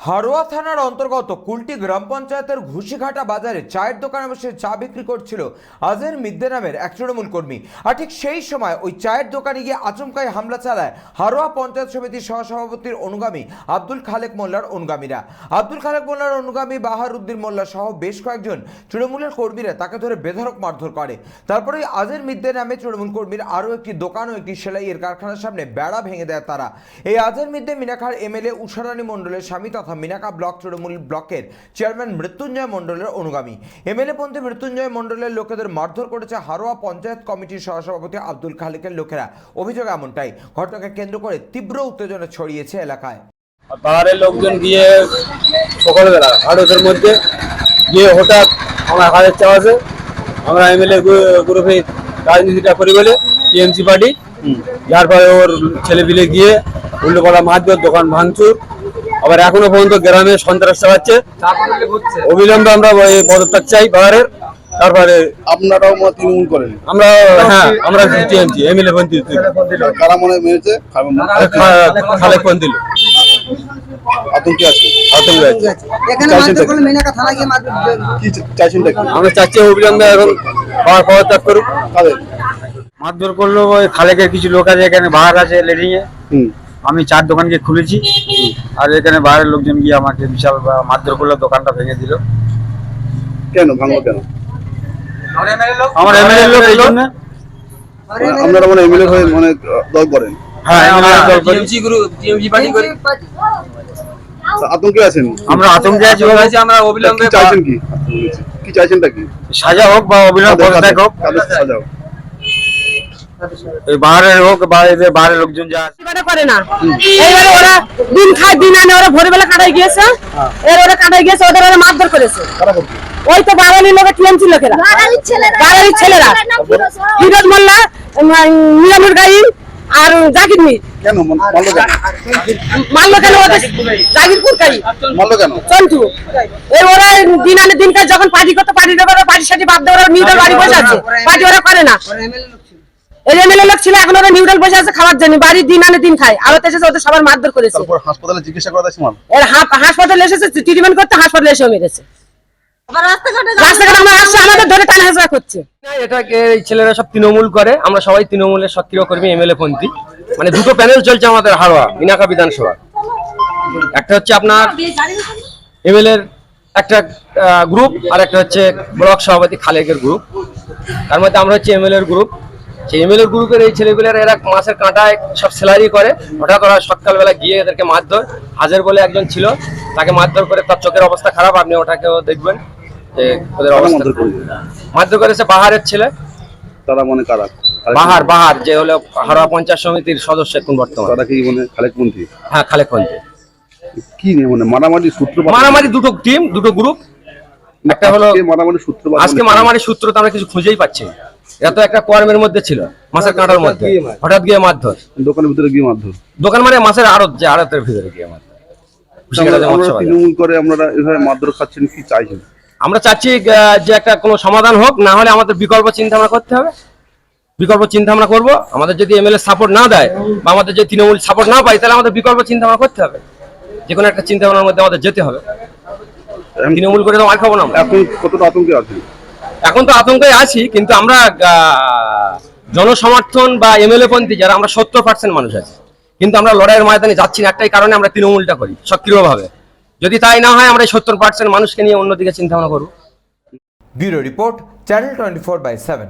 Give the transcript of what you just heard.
হারোয়া থানার অন্তর্গত কুলটি গ্রাম পঞ্চায়েতের ঘুষিঘাটা বাজারে চায়ের দোকানে বসে চা বিক্রি করছিল আজের মিদ্দে নামের এক তৃণমূল কর্মী। আর ঠিক সেই সময় ওই চায়ের দোকানে গিয়ে আচমকাই হামলা চালায় হারোয়া পঞ্চায়েত সমিতির সহসভাপতির অনুগামী আব্দুল খালেক মোল্লার অনুগামীরা। আব্দুল খালেক মোল্লার অনুগামী বাহার উদ্দিন মোল্লা সহ বেশ কয়েকজন তৃণমূলের কর্মীরা তাকে ধরে বেধড়ক মারধর করে। তারপরে আজের মিদ্দে নামে তৃণমূল কর্মীর আরও একটি দোকান ও একটি সেলাইয়ের কারখানার সামনে বেড়া ভেঙে দেয় তারা। এই আজের মিদ্দে মিনাখার এমএলএ উষারানী মণ্ডলের স্বামী তথা মিনাকা ব্লক তৃণমূল ব্লকের চেয়ারম্যান মৃত্যুঞ্জয় মণ্ডলের অনুগামী। এমএলএ পন্থী মৃত্যুঞ্জয় মণ্ডলের লোকেদের মারধর করেছে হারোয়া পঞ্চায়েত কমিটির সহসভাপতি আব্দুল খালেকের লোকেরা। অভিযোগ এমনটাই। ঘটনাকে কেন্দ্র করে তীব্র উত্তেজনা ছড়িয়েছে এলাকায়। পাহাড়ের লোকজন গিয়ে সকালবেলা হাড়োদের মধ্যে গিয়ে হঠাৎ আমার হাতের চাওয়াছে আমরা এমএলএ গ্রুপে রাজনীতিটা করি বলে টিএমসি পার্টি, যার ফলে ওর ছেলেপিলে গিয়ে উল্টোপাল্টা মারধর, দোকান ভাঙচুর, আবার এখনো পর্যন্ত গ্রামে সন্ত্রাস চালাচ্ছে। অবিলম্বে আমরা পদত্যাগ চাই পাহাড়ের। তারপরে আপনারাও তৃণমূল করেন? আমরা আমরা টিএমসি এমএলএ পন্থী। কারা মনে মেরেছে? খালেক পন্থী আতঙ্কে আছে। আমরা চাচ্ছি অবিলম্বে এখন পদত্যাগ করুক। মারধর করলো ওই খালেকের কিছু লোক আছে, এখানে বাহার আছে লেডিং এ। আমি চার দোকান গিয়ে খুলেছি, আর এখানে বাইরের লোকজন গিয়ে আমাকে বিশাল মারধর করলো, দোকানটা ভেঙে দিল। কেন ভাঙলো? কেন? আমার এমএলএ লোক এই জন্য। আপনারা মানে এমএলএ হয়ে মানে দল করেন? হ্যাঁ, টিএমসি পার্টি করি। আতঙ্কে আছেন? আমরা আতঙ্কে আছি। আমরা অবিলম্বে চাইছেন কি? কি চাইছেনটা কি? সাজা হোক বা অবিলম্বে পদত্যাগ হোক। সাজা হোক, এই বাহারের হোক বা এদের বাহারের লোকজন যা করে না। এইবারে ওরা দিন খায় দিন আনে, ওরা ভোরবেলা কাটাই গিয়েছে, ওরা কাটাই গিয়েছে, ওদের ওরা মারধর করেছে। ওই তো বাঙালির লোকের টিএমসি লোকেরা, বাঙালির ছেলেরা, ফিরোজ মোল্লা, মিরানুর গাইন আর জাকির মির। কেন মারলো? কেন মারলো? কেন ওদের জাকিরপুর গাই মারলো? কেন চন্টু এই ওরা দিন আনে দিন খায়, যখন পার্টি করতে পার্টি দেবে, পার্টির সাথে বাদ দেওয়া, নিউট্রাল বাড়ি বসে আছে, পার্টি ওরা করে না। এই এমএলএ লোক ছিল, এখন ওরা নিউট্রাল বসে আছে খাওয়ার জন্য, বাড়ি দিন আনে দিন খায়। আরো এসেছে, ওদের সবার মারধর করেছে। তারপর হাসপাতালে চিকিৎসা করা দাইছে মাল। এর হাসপাতালে এসেছে ট্রিটমেন্ট করতে, হাসপাতালে এসে মেরেছে। রাস্তাঘাটে আমরা আসছে, আমাদের ধরে টানা হেঁচড়া করছে। এটাকে এই ছেলেরা সব তৃণমূল করে। আমরা সবাই তৃণমূলের সক্রিয় কর্মী, এমএলএ পন্থী। মানে দুটো প্যানেল চলছে আমাদের হারোয়া মিনাকা বিধানসভা। একটা হচ্ছে আপনার এমএলএর একটা গ্রুপ, আর একটা হচ্ছে ব্লক সভাপতি খালেকের গ্রুপ। তার মধ্যে আমরা হচ্ছে এমএলএর গ্রুপ। সেই এমএলএর গ্রুপের এই ছেলেগুলোর এরা মাছের কাঁটায় সব সেলারি করে। হঠাৎ ওরা সকালবেলা গিয়ে এদেরকে মারধর, হাজার বলে একজন ছিল, তাকে মারধর করে, তার চোখের অবস্থা খারাপ, আপনি ওটাকেও দেখবেন যে ওদের অবস্থা। মারধর করেছে বাহারের ছেলে। তারা মনে কারা? বাহার যে হলো হারোয়া পঞ্চায়েত সমিতির সদস্য এখন বর্তমানে। তারা কি মানে খালেক পন্থী? হ্যাঁ, খালেক পন্থী। কি মানে মারামারি সূত্র? মারামারি দুটো টিম, দুটো গ্রুপ। একটা হলো মারামারি সূত্র। আজকে মারামারি সূত্র তো আমরা কিছু খুঁজেই পাচ্ছি না। এটা তো একটা কর্মের মধ্যে ছিল, মাছের কাঁটার মধ্যে, হঠাৎ গিয়ে মারধর। দোকানের ভিতরে গিয়ে মারধর? দোকান মানে মাছের আড়ত, যে আড়তের ভিতরে গিয়ে মারধর। তৃণমূল করে আপনারা এভাবে মারধর খাচ্ছেন, কি চাইছেন? আমরা চাচ্ছি যে একটা কোনো সমাধান হোক, না হলে আমাদের বিকল্প চিন্তা ভাবনা করতে হবে। বিকল্প চিন্তা ভাবনা করবো। আমাদের যদি এমএলএ সাপোর্ট না দেয় বা আমাদের যদি তৃণমূল সাপোর্ট না পাই, তাহলে আমাদের বিকল্প চিন্তা ভাবনা করতে হবে। যে কোনো একটা চিন্তা ভাবনার মধ্যে আমাদের যেতে হবে। তৃণমূল করে তো মার খাবো না। এখন কতটা আতঙ্কে আছে? এখন তো আতঙ্কে আছি, কিন্তু আমরা জনসমর্থন বা এমএলএ পন্থী যারা, আমরা 70% মানুষ আছে, কিন্তু আমরা লড়াইয়ের ময়দানে যাচ্ছি না। একটাই কারণে, আমরা তৃণমূলটা করি সক্রিয়ভাবে। যদি তাই না হয়, আমরা 70% মানুষকে নিয়ে অন্যদিকে চিন্তা ভাবনা করব। Bureau report, channel 24/7।